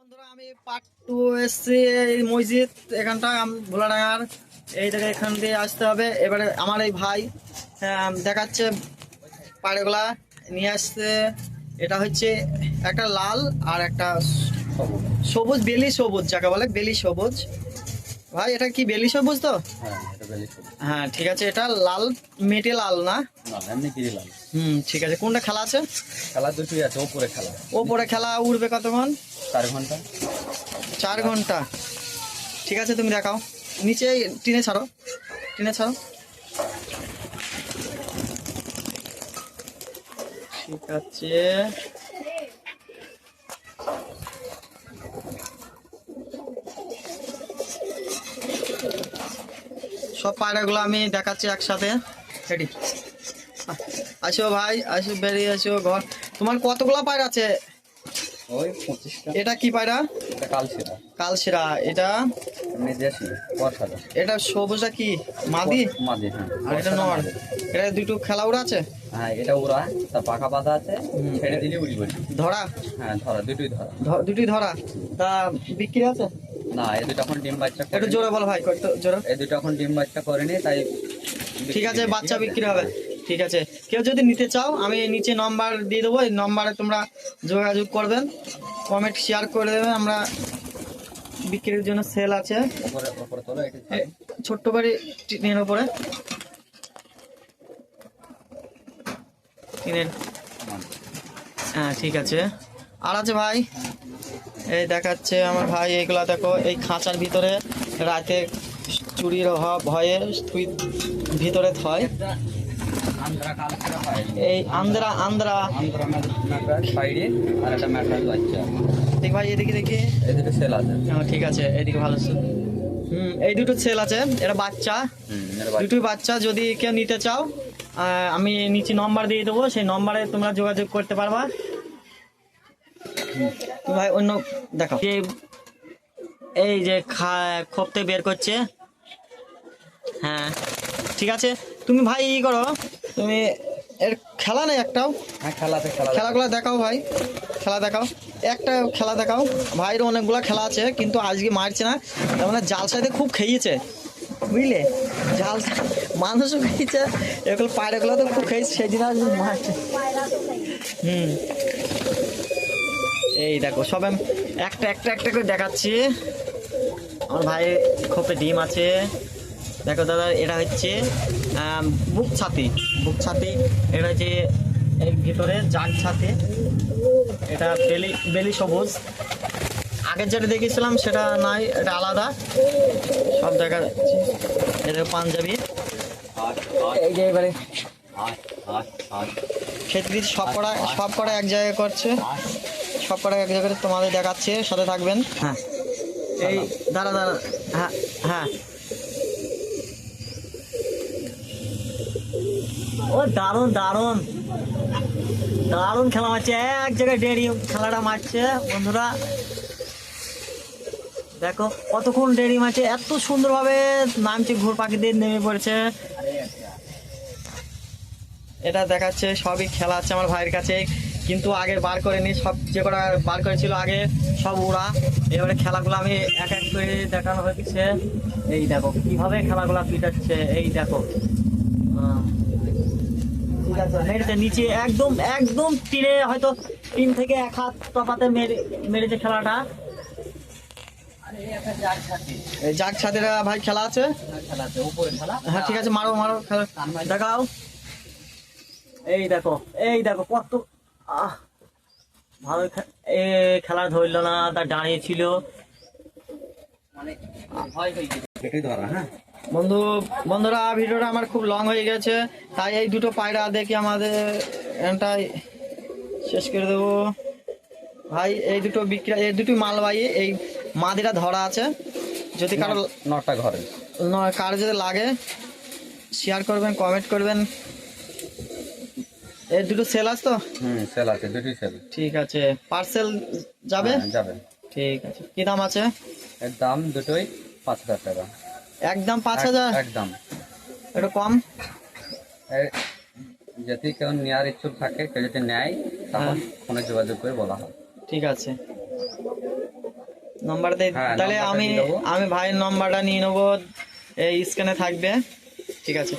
বন্ধুরা আমি পার্ট 2 এসছি এই মসজিদ এখানটা ভোলাডাঙ্গার এই থেকে এখান দিয়ে আসতে হবে। এবারে আমার এই ভাই দেখাচ্ছে পাড়েগুলা নিয়ে আসছে। এটা হচ্ছে একটা লাল আর একটা সবুজ, বেলি সবুজ যাকে বলে বেলি সবুজ। ভাই এটা কি বেলি সবুজ তো? হ্যাঁ ঠিক আছে, এটা লাল মেটে লাল না? ঠিক আছে। কোনটা খেলা আছে? খেলা দুটোই আছে। ওপরে খেলা উড়বে কতক্ষণ? 4 ঘন্টা। 4 ঘন্টা। ঠিক আছে, তুমি দেখাও। নিচে টিনে ছাড়ো, টিনে ছাড়ো। ঠিক আছে, সব পায়রাগুলো আমি দেখাচ্ছি একসাথে। রেডি? আসো ভাই, আসো, বেরিয়ে আসো ঘর। তোমার কতগুলো পায়রা আছে? ওই 25টা। এটা কি পায়রা? এটা কালশিরা। কালশিরা। এটা দেশি বর্ষাটা। এটা সবুজটা কি মাদি? মাদি, হ্যাঁ। আর এটা নর। এটা দুটো খেলা উড়া আছে? হ্যাঁ, এটা উড়া, তার পাখা বাঁধা আছে, ছেড়ে দিলে উড়ি উড়ি। ধরা? হ্যাঁ ধরা, দুটোই ধরা। দুটোই ধরা। তা বিক্রি আছে? না, এই দুটো এখন ডিম বাচ্চা করে। একটু জোরে বল ভাই, একটু জোরে। এই দুটো এখন ডিম বাচ্চা করেনি, তাই ঠিক আছে, বাচ্চা বিক্রি হবে। ঠিক আছে, কেউ যদি নিতে চাও আমি নিচে নম্বর দিয়ে দেবো, এই নম্বরে তোমরা যোগাযোগ করবেন, কমেন্ট শেয়ার করে দেবেন। আমরা বিক্রির জন্য সেল আছে। উপরে তোলো, এটা ছোট্ট বাড়ি টিনের উপরে, টিনের। হ্যাঁ ঠিক আছে। আর আছে ভাই, এই দেখাচ্ছে আমার ভাই। এইগুলা দেখো, এই খাঁচার ভিতরে রাতে চুরির ভয়ে তুই ভিতরে থয়। এই আন্দ্রা আন্দ্রা সাইডে আর একটা ম্যাট্রাস বাচ্চা। দেখ ভাই, এদিকে দেখি। এই দুটো সেল আছে। ঠিক আছে, এদিকে ভালো সেল। এই দুটো সেল আছে। এটা বাচ্চা, দুটোই বাচ্চা। যদি কেউ নিতে চাও আমি নিচে নম্বর দিয়ে দেবো, সেই নম্বরে তোমরা যোগাযোগ করতে পারবা। ভাই অন্য দেখো, এই যে খোপতে বের করছে। হ্যাঁ ঠিক আছে, তুমি ভাই ই করো, তুমি এর খেলা নেই একটাও? হ্যাঁ, খেলাগুলো দেখাও ভাই, খেলা দেখাও। একটা খেলা দেখাও। ভাইয়ের অনেকগুলো খেলা আছে কিন্তু আজকে মারছে না, তার মানে জাল সাইডে খুব খেয়েছে, বুঝলে? জাল মানুষও খেয়েছে, এগুলো পায়রাগুলো তো খুব খেয়েছে, সেই দিন আজ মারছে। এই দেখো, সব আমি একটা একটা একটা করে দেখাচ্ছি। আমার ভাই খোপে ডিম আছে। দেখো দাদা, এটা হচ্ছে বুক ছাতি, বুক ছাতি। এটা হচ্ছে এর ভিতরে জাগ ছাতি। এটা বেলি বেলি সবুজ। আগের যেটা দেখেছিলাম সেটা নাই, এটা আলাদা। সব দেখা যাচ্ছে। এটা পাঞ্জাবি। এই যে এবারে ক্ষেত্রে সব কটা এক জায়গায় করছে, সব কটা এক জায়গায় তোমাদের দেখাচ্ছে, সাথে থাকবেন। হ্যাঁ, এই দাঁড়া দাঁড়া। হ্যাঁ হ্যাঁ, ও দারুণ দারুণ দারুণ খেলা মারছে, এক জায়গায় ডেরি খেলাটা মারছে। বন্ধুরা দেখো কতক্ষণ ডেরি মারছে, এত সুন্দরভাবে নামছে, ঘুর পাখি দিয়ে নেমে পড়েছে। এটা দেখাচ্ছে সবই খেলা আছে আমার ভাইয়ের কাছে, কিন্তু আগে বার করেনি। সব যে কটা বার করেছিল আগে সব ওরা। এবারে খেলাগুলো আমি এক এক করে দেখানো হয়েছে। এই দেখো কিভাবে খেলাগুলো পিটাচ্ছে, এই দেখো। ঠিক আছে, মেরেছে নিচে একদম একদম তীরে, হয়তো 3 থেকে 1 হাত তফাতে মেরেছে খেলাটা। এই জাগ ছাদেরা ভাই খেলা আছে। হ্যাঁ ঠিক আছে, মারো মারো, খেলা দেখাও। এই দেখো, এই দেখো কত ভালো খেলা ধরলো না, তার দাঁড়িয়ে ছিল। বন্ধুরা ভিডিওটা আমার খুব লং হয়ে গেছে, তাই এই দুটো পায়রা দেখি আমাদের এখানটাই শেষ করে দেবো ভাই। এই দুটো বিক্রি, এই দুটো মালবাহী। এই মাদিরা ধরা আছে, যদি কারো 9টা ঘরে কারো যদি লাগে শেয়ার করবেন, কমেন্ট করবেন। এই দুটো সেল আছে তো? সেল আছে, দুটোই সেল। ঠিক আছে, পার্সেল যাবে? যাবে। ঠিক আছে, কি দাম আছে? এর দাম দুটোই 5000 টাকা। একদম 5000? একদম। একটু কম? যদি কেউ নেওয়ার ইচ্ছুক থাকে, কেউ যদি নেয় তখন ফোনে যোগাযোগ করে বলা হয়। ঠিক আছে। নাম্বার দে, হ্যাঁ, তাহলে নাম্বারটা আমি দিয়ে দেবো। আমি ভাইয়ের নাম্বারটা নিয়ে নেবো, এই স্ক্যানে থাকবে। ঠিক আছে।